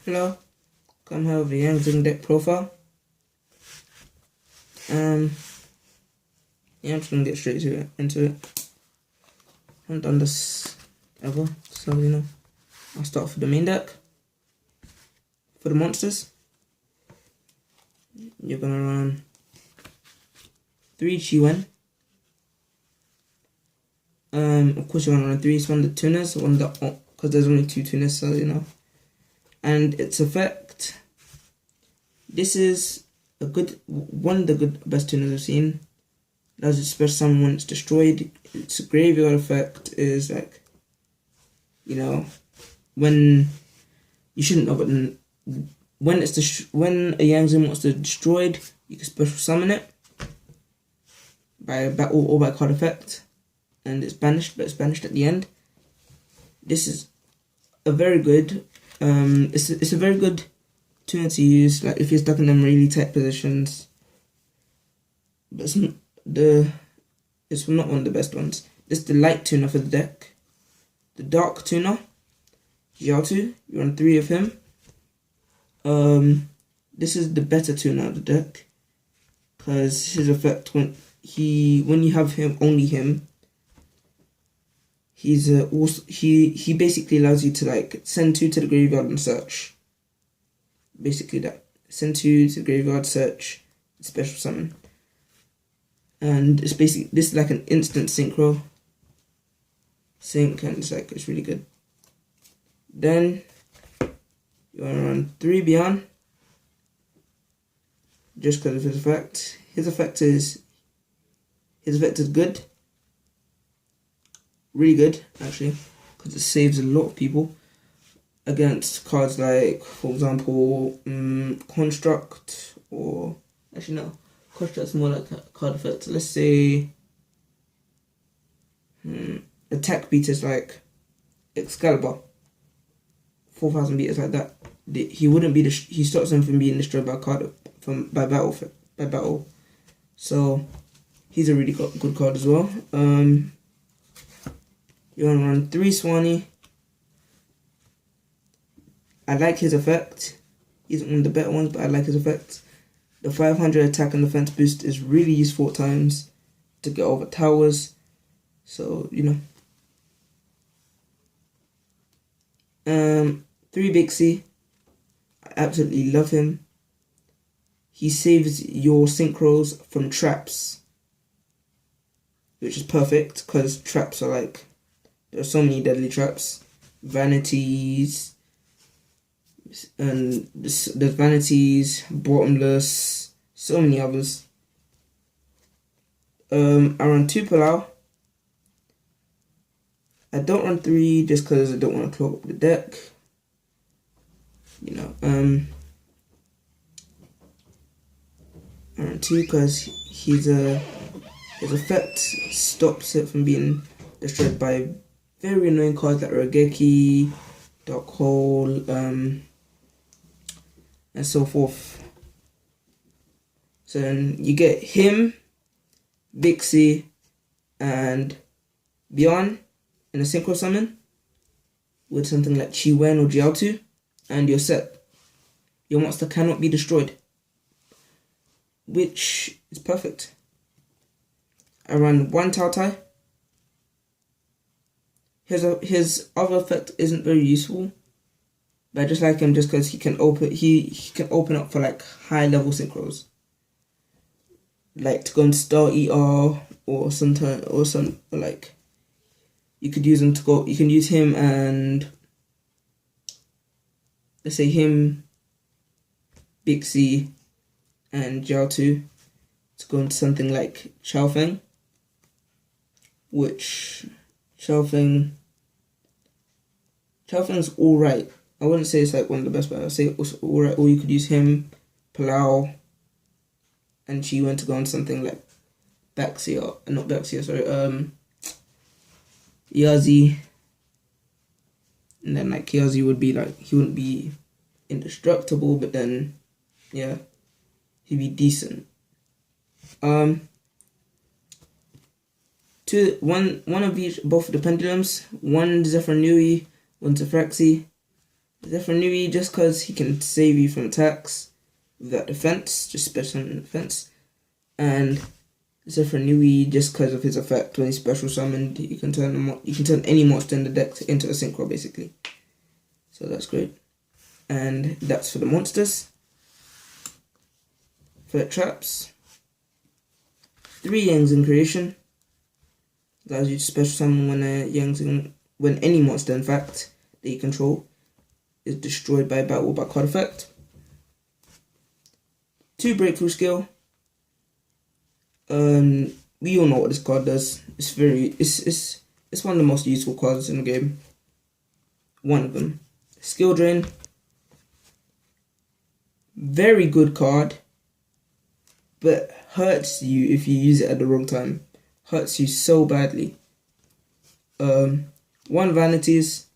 Hello, come here with the Yang Zing deck profile. Yeah, I'm just gonna get straight into it. I haven't done this ever, so I'll start off with the main deck. For the monsters, you're gonna run 3 Chiwen. Of course you're gonna run 3 Splendid Tuners, because there's only 2 tuners, so And its effect, this is one of the best tuners I've seen. Does it special summon when it's destroyed. Its graveyard effect is like, when you shouldn't know, but when a Yang Zing monster is destroyed, you can special summon it by battle or by card effect, and it's banished, but it's banished at the end. This is a very good. It's a very good tuner to use, like if you're stuck in them really tight positions. But it's not one of the best ones. This is the light tuner for the deck. The dark tuner, Jiaotu, you run 3 of him. This is the better tuner of the deck, because his effect when you have him, only him, he's also he basically allows you to like send 2 to the graveyard and search. Basically that. Send 2 to the graveyard, search, special summon. And it's basically, this is like an instant synchro sync, and it's really good. Then you wanna run 3 Beyond, just because of his effect. His effect is good. Really good, actually, because it saves a lot of people against cards like, for example, Construct, or actually no, Construct's more like a card effect. Let's say attack beaters like Excalibur, 4,000 beaters like that. He wouldn't be he stops them from being destroyed by battle. So he's a really good card as well. You want to run 3 Swanee. I like his effect. He's one of the better ones, but I like his effect. The 500 attack and defense boost is really useful at times to get over towers. So, 3 Big C. I absolutely love him. He saves your synchros from traps, which is perfect, because traps are like, there are so many deadly traps. Vanities, and there's Vanities, Bottomless, so many others. I run 2 Palau. I don't run 3 just because I don't want to clog up the deck. I run 2 because his effect stops it from being destroyed by very annoying cards like Regeki, Dark Hole, and so forth. So then you get him, Bixie, and Beyond in a synchro summon with something like Chiwen or Jiaotu, and you're set. Your monster cannot be destroyed, which is perfect. I run 1 Tao Tai. His other effect isn't very useful, but I just like him just because he can open up for like high level synchros, like to go into Star Eater, or like you could use him to go. You can use him and, let's say, him, Bixie, and Jiaotu to go into something like Xiaofeng, which Xiaofeng's alright. I wouldn't say it's like one of the best, but I'd say it's alright. Or you could use him, Palau, and she went to go on something like Yazi. And then like Yazi would be like, he wouldn't be indestructible, but then yeah, he'd be decent. One of each, both of the pendulums, 1 Zephyr Nui, 1 Zefraxi, Zephyr just because he can save you from attacks with that defense, just special defense. And Zephyr just because of his effect when he's special summoned, you can turn any monster in the deck into a synchro basically. So that's great. And that's for the monsters. For traps, 3 Yang creation. Allows you to special summon when any monster, in fact, that you control is destroyed by battle or by card effect. 2 breakthrough skill. We all know what this card does. It's one of the most useful cards in the game. One of them. Skill drain. Very good card, but hurts you if you use it at the wrong time. Hurts you so badly. 1 vanities,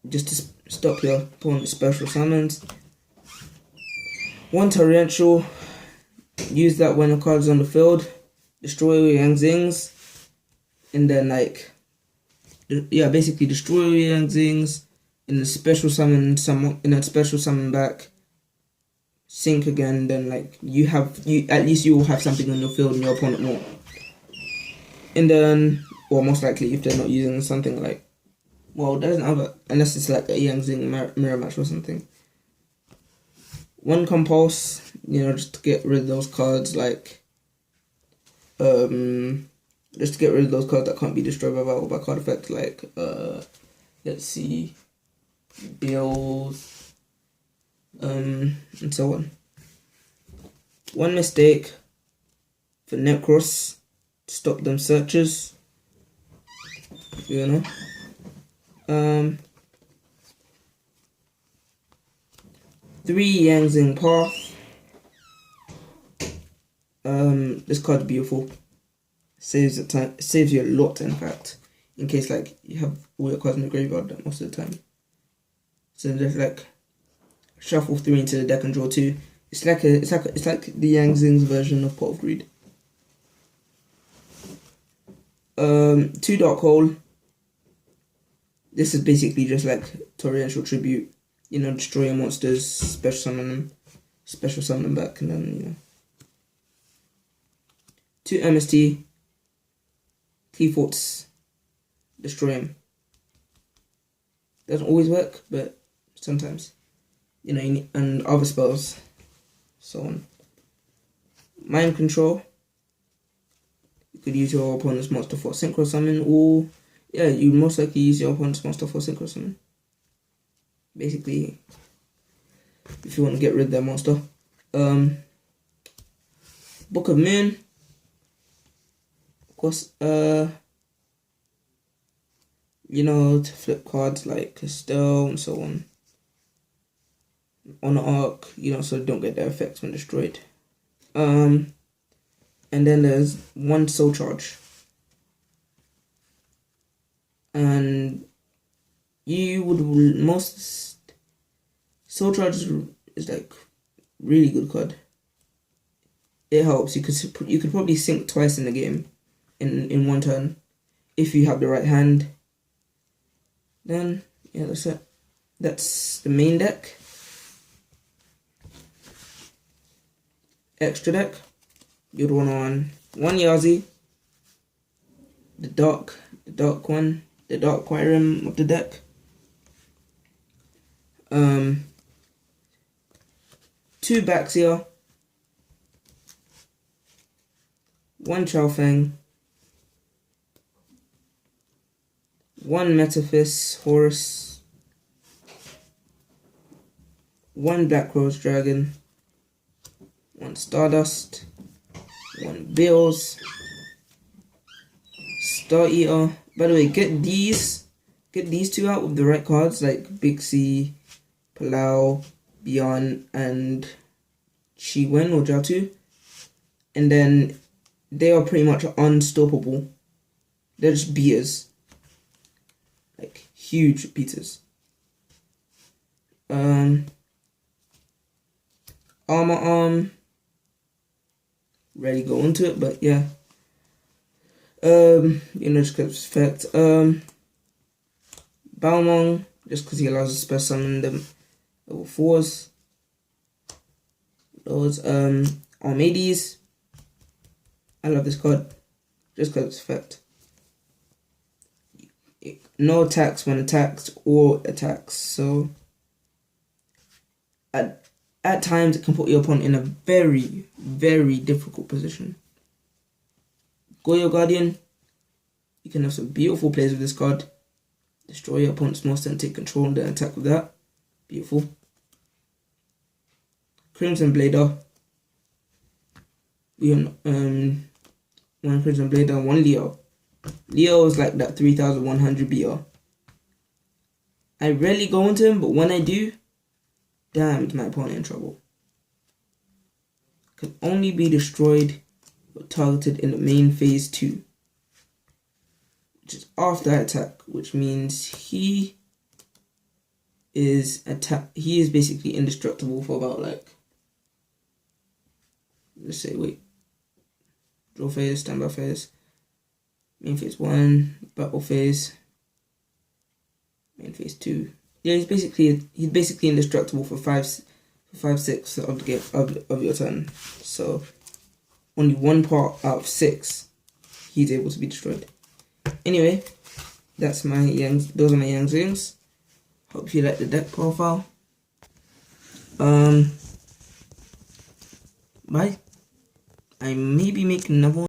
just to stop your opponent's special summons. 1 torrential, use that when a card is on the field. Destroy Yang Zings, and then basically destroy Yang Zings in a special summon back. Sync again, then at least you will have something on your field and your opponent won't. And then, or most likely if they're not using something doesn't have unless it's like a Yang Zing mirror match or something. 1 compulse, just to get rid of those cards just to get rid of those cards that can't be destroyed by card effect, let's see, bills, and so on. 1 mistake for CROS to stop them searches. 3 Yang Zing Path. This card's beautiful. Saves you a lot, in fact, in case you have all your cards in the graveyard most of the time. So there's shuffle 3 into the deck and draw 2. It's like the Yang Zing's version of Pot of Greed. 2 Dark Hole. This is basically just Torrential Tribute. Destroy your monsters, special summon them back, and then 2 MST. T-Forts. Destroy him. Doesn't always work, but sometimes. You need, and other spells, so on. Mind Control. You could use your opponent's monster for synchro summon, or you most likely use your opponent's monster for synchro summon. Basically, if you want to get rid of their monster. Book of Moon. Of course, to flip cards like Castell and so on. On the arc, so don't get their effects when destroyed. And then there's 1 Soul Charge. And most Soul Charge is really good card. It helps. You could probably sync twice in the game, in 1 turn, if you have the right hand. Then that's it. That's the main deck. Extra deck, you'd want on 1 Yazi, the dark Quirem of the deck. 2 Baxia, 1 Chaofeng, 1 Metaphys Horus, 1 Black Rose Dragon, 1 Stardust, 1 Bills, Star Eater. By the way, get these 2 out with the right cards like Big C, Palau, Beyond, and Chiwen or Jatu, and then they are pretty much unstoppable. They're just beaters, huge beaters. Armor Arm. Ready to go into it, but yeah. Just because effect. Balmong, just because he allows us to special summon them level 4s. Those Armades. I love this card just because it's effect. No attacks when attacked or attacks, so at times it can put your opponent in a very, very difficult position. Goyo Guardian, you can have some beautiful plays with this card. Destroy your opponent's monster and take control and then attack with that. Beautiful. Crimson Blader. We have one Crimson Blader and one Leo. Leo is like that 3100 BR. I rarely go into him, but when I do, damn, is my opponent in trouble. Can only be destroyed or targeted in the main phase 2. Which is after attack, which means he is basically indestructible for about like, let's say, draw phase, standby phase, main phase 1, battle phase, main phase 2. Yeah, he's basically indestructible for 5/6 of the game of your turn. So only one part out of 6 he's able to be destroyed. Anyway, those are my young Zings. Hope you like the deck profile. Bye. I may be making another one.